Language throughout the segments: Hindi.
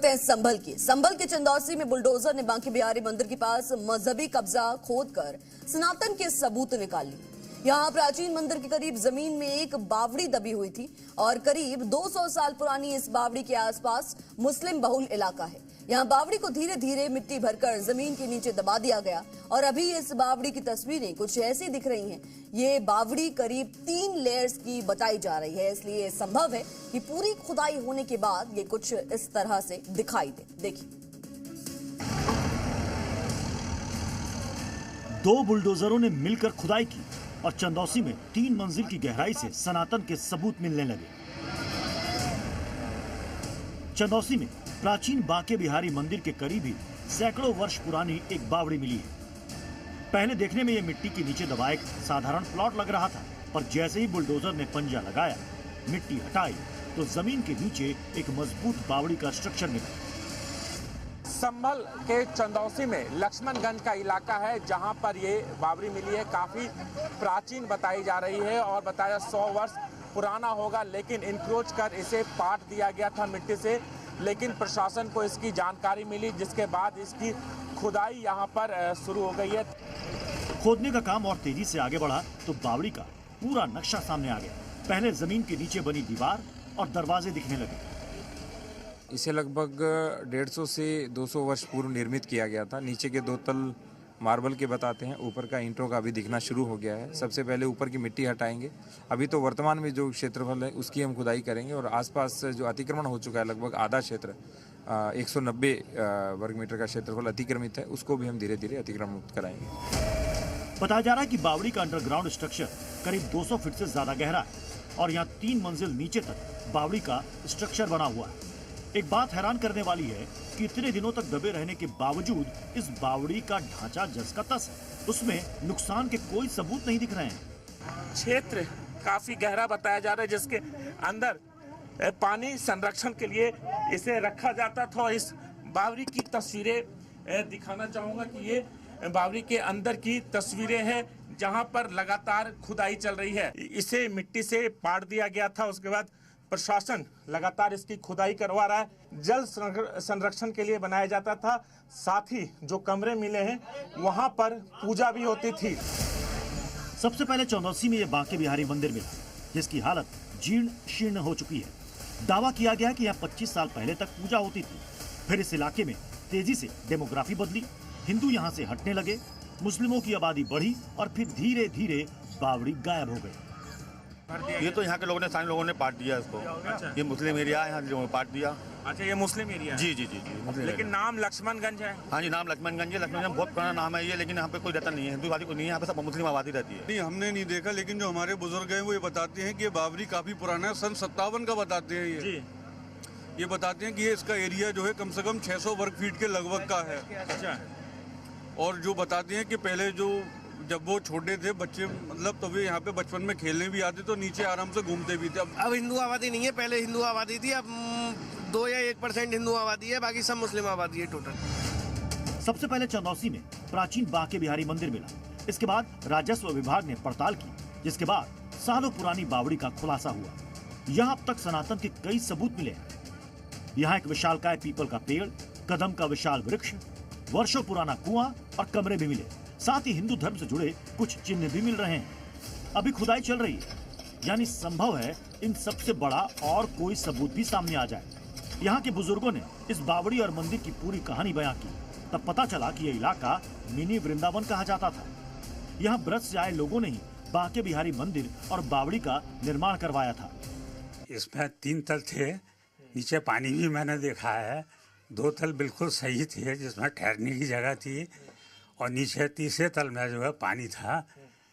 करते हैं संभल के चंदौसी में बुलडोजर ने बांके बिहारी मंदिर के पास मजहबी कब्जा खोदकर सनातन के सबूत निकाल लिए। यहाँ प्राचीन मंदिर के करीब जमीन में एक बावड़ी दबी हुई थी और करीब 200 साल पुरानी इस बावड़ी के आसपास मुस्लिम बहुल इलाका है। यहाँ बावड़ी को धीरे धीरे मिट्टी भरकर जमीन के नीचे दबा दिया गया और अभी इस बावड़ी की तस्वीरें कुछ ऐसी दिख रही हैं। ये बावड़ी करीब 3 लेयर्स की बताई जा रही है, इसलिए संभव है कि पूरी खुदाई होने के बाद ये कुछ इस तरह से दिखाई दे। देखिए, 2 बुलडोजरों ने मिलकर खुदाई की और चंदौसी में 3 मंजिल की गहराई से सनातन के सबूत मिलने लगे। चंदौसी में प्राचीन बांके बिहारी मंदिर के करीब ही सैकड़ों वर्ष पुरानी एक बावड़ी मिली है। पहले देखने में यह मिट्टी के नीचे दबा एक साधारण प्लॉट लग रहा था, पर जैसे ही बुलडोजर ने पंजा लगाया, मिट्टी हटाई, तो जमीन के नीचे एक मजबूत बावड़ी का स्ट्रक्चर निकला। संभल के चंदौसी में लक्ष्मणगंज का इलाका है जहां पर ये बावड़ी मिली है। काफी प्राचीन बताई जा रही है और बताया 100 वर्ष पुराना होगा, लेकिन इंक्रोच कर इसे पाट दिया गया था मिट्टी से। लेकिन प्रशासन को इसकी जानकारी मिली, जिसके बाद इसकी खुदाई यहां पर शुरू हो गई है। खोदने का काम और तेजी से आगे बढ़ा तो बावड़ी का पूरा नक्शा सामने आ गया। पहले जमीन के नीचे बनी दीवार और दरवाजे दिखने लगे। इसे लगभग 150 से 200 वर्ष पूर्व निर्मित किया गया था। नीचे के 2 तल मार्बल के बताते हैं, ऊपर का ईंटों का अभी दिखना शुरू हो गया है। सबसे पहले ऊपर की मिट्टी हटाएंगे। अभी तो वर्तमान में जो क्षेत्रफल है उसकी हम खुदाई करेंगे और आसपास जो अतिक्रमण हो चुका है, लगभग आधा क्षेत्र 190 वर्ग मीटर का क्षेत्रफल अतिक्रमित है, उसको भी हम धीरे धीरे अतिक्रमण मुक्त कराएंगे। बताया जा रहा है कि बावड़ी का अंडरग्राउंड स्ट्रक्चर करीब 200 फीट से ज्यादा गहरा है और यहाँ 3 मंजिल नीचे तक बावड़ी का स्ट्रक्चर बना हुआ है। एक बात हैरान करने वाली है कि इतने दिनों तक दबे रहने के बावजूद इस बावड़ी का ढांचा जस का तस है। उसमें नुकसान के कोई सबूत नहीं दिख रहे हैं। क्षेत्र काफी गहरा बताया जा रहा है, जिसके अंदर पानी संरक्षण के लिए इसे रखा जाता था। इस बावड़ी की तस्वीरें दिखाना चाहूंगा कि ये बावड़ी के अंदर की तस्वीरें हैं, जहां पर लगातार खुदाई चल रही है। इसे मिट्टी से पाट दिया गया था, उसके बाद प्रशासन लगातार इसकी खुदाई करवा रहा है। जल संरक्षण के लिए बनाया जाता था, साथ ही जो कमरे मिले हैं वहां पर पूजा भी होती थी। सबसे पहले चंदौसी में यह बांके बिहारी मंदिर मिला, जिसकी हालत जीर्ण शीर्ण हो चुकी है। दावा किया गया कि यहाँ 25 साल पहले तक पूजा होती थी। फिर इस इलाके में तेजी से डेमोग्राफी बदली, हिंदू यहाँ से हटने लगे, मुस्लिमों की आबादी बढ़ी और फिर धीरे धीरे बावड़ी गायब हो गई। ये तो यहाँ के लोगों ने, सारे लोगों ने पाट दिया इसको। अच्छा। ये मुस्लिम एरिया है, यहाँ लोगों ने पाट दिया। अच्छा, ये मुस्लिम एरिया है? जी। लेकिन नाम लक्ष्मणगंज है। हाँ जी, नाम लक्ष्मणगंज है। लक्ष्मणगंज बहुत पुराना नाम है ये, लेकिन यहाँ पे कोई रहता नहीं है, हिंदू आबादी को नहीं है, यहाँ पे सब मुस्लिम आबादी रहती है। नहीं, हमने नहीं देखा, लेकिन जो हमारे बुजुर्ग हैं वो ये बताते हैं कि ये बावड़ी काफी पुराना है, सन 57 का बताते हैं ये बताते हैं कि ये इसका एरिया जो है कम से कम 600 वर्ग फीट के लगभग का है। अच्छा। और जो बताते हैं कि पहले जो जब वो छोटे थे बच्चे, मतलब तभी यहाँ पे बचपन में खेलने भी आते तो नीचे आराम से घूमते भी थे। अब हिंदू आबादी नहीं है, पहले हिंदू आबादी थी, अब 2 या 1% हिंदू आबादी है, बाकी सब मुस्लिम आबादी है टोटल। सबसे पहले चंदौसी में प्राचीन बांके बिहारी मंदिर मिला। इसके बाद राजस्व विभाग ने पड़ताल की, जिसके बाद सालों पुरानी बावड़ी का खुलासा हुआ। यहाँ अब तक सनातन के कई सबूत मिले हैं। यहाँ एक विशालकाय पीपल का पेड़, कदम का विशाल वृक्ष, वर्षों पुराना कुआं और कमरे भी मिले। साथ ही हिंदू धर्म से जुड़े कुछ चिन्ह भी मिल रहे हैं। अभी खुदाई चल रही है, यानी संभव है इन सबसे बड़ा और कोई सबूत भी सामने आ जाए। यहाँ के बुजुर्गों ने इस बावड़ी और मंदिर की पूरी कहानी बयां की, तब पता चला कि यह इलाका मिनी वृंदावन कहा जाता था। यहाँ ब्रज से आए लोगों ने ही बांके बिहारी मंदिर और बावड़ी का निर्माण करवाया था। इसमें 3 तल थे, नीचे पानी भी मैंने देखा है। 2 तल बिल्कुल सही थे, जिसमें ठहरने की जगह थी, और नीचे 3 तल में जो है पानी था।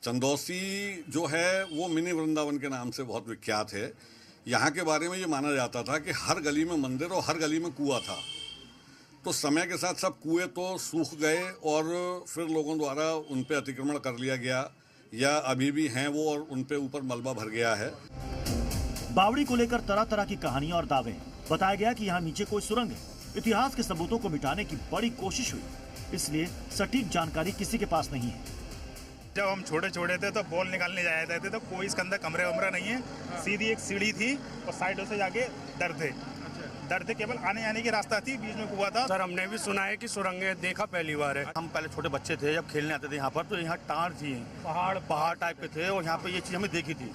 चंदौसी जो है वो मिनी वृंदावन के नाम से बहुत विख्यात है। यहाँ के बारे में ये माना जाता था कि हर गली में मंदिर और हर गली में कुआं था। तो समय के साथ सब कुएं तो सूख गए और फिर लोगों द्वारा उन पे अतिक्रमण कर लिया गया, या अभी भी हैं वो, और उन पे ऊपर मलबा भर गया है। बावड़ी को लेकर तरह तरह की कहानियां और दावे। बताया गया कि यहाँ नीचे कोई सुरंग है। इतिहास के सबूतों को मिटाने की बड़ी कोशिश हुई, इसलिए सटीक जानकारी किसी के पास नहीं है। जब हम छोटे छोटे थे तो बॉल निकालने जाया जाते थे, तो कोई इसके अंदर कमरा वमरा नहीं है, सीधी एक सीढ़ी थी और साइडों से जाके दर थे। डर थे, केवल आने जाने की रास्ता थी, बीच में कुआं था। सर हमने भी सुना है कि सुरंगें देखा पहली बार है। हम पहले छोटे बच्चे थे, जब खेलने आते थे यहाँ पर, तो यहाँ टार थी, पहाड़ टाइप के थे, और यहाँ पे ये चीज़ हमें देखी थी।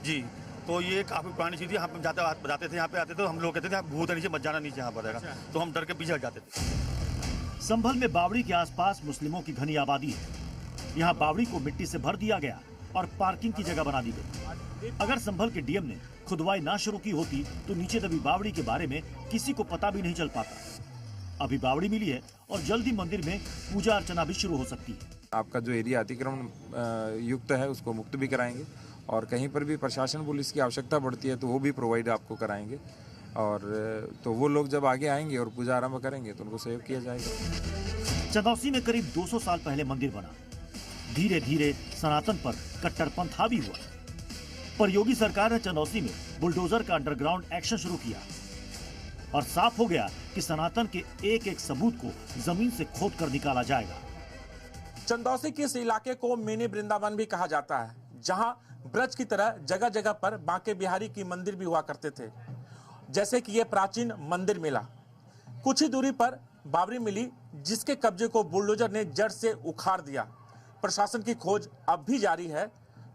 जी, तो ये काफी पुरानी चीज थी। यहाँ पे जाते थे, यहाँ पे आते थे, हम लोग कहते थे भूत है नीचे, मत जाना नीचे, यहाँ पर रहेगा, तो हम डर के पीछे हट जाते थे। संभल में बावड़ी के आसपास मुस्लिमों की घनी आबादी है। यहाँ बावड़ी को मिट्टी से भर दिया गया और पार्किंग की जगह बना दी गई। अगर संभल के डीएम ने खुदवाई ना शुरू की होती तो नीचे दबी बावड़ी के बारे में किसी को पता भी नहीं चल पाता। अभी बावड़ी मिली है और जल्दी मंदिर में पूजा अर्चना भी शुरू हो सकती है। आपका जो एरिया अतिक्रमण युक्त है उसको मुक्त भी कराएंगे, और कहीं पर भी प्रशासन पुलिस की आवश्यकता पड़ती है तो वो भी प्रोवाइड आपको कराएंगे। और तो वो लोग जब आगे आएंगे और पूजा आरंभ करेंगे तो उनको सहयोग किया जाएगा। चंदौसी में करीब 200 साल पहले मंदिर बना, धीरे धीरे सनातन पर कट्टरपंथ हावी हुआ, पर योगी सरकार ने चंदौसी में बुलडोजर का अंडरग्राउंड एक्शन शुरू किया और साफ हो गया कि सनातन के एक एक सबूत को जमीन से खोद कर निकाला जाएगा। चंदौसी के इस इलाके को मिनी वृंदावन भी कहा जाता है, जहां ब्रज की तरह जगह जगह पर बांके बिहारी की मंदिर भी हुआ करते थे। जैसे कि ये प्राचीन मंदिर मिला, कुछ ही दूरी पर बावड़ी मिली, जिसके कब्जे को बुलडोजर ने जड़ से उखाड़ दिया। प्रशासन की खोज अब भी जारी है,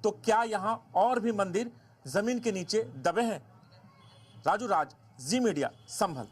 तो क्या यहाँ और भी मंदिर जमीन के नीचे दबे हैं? राजू राज, जी मीडिया, संभल।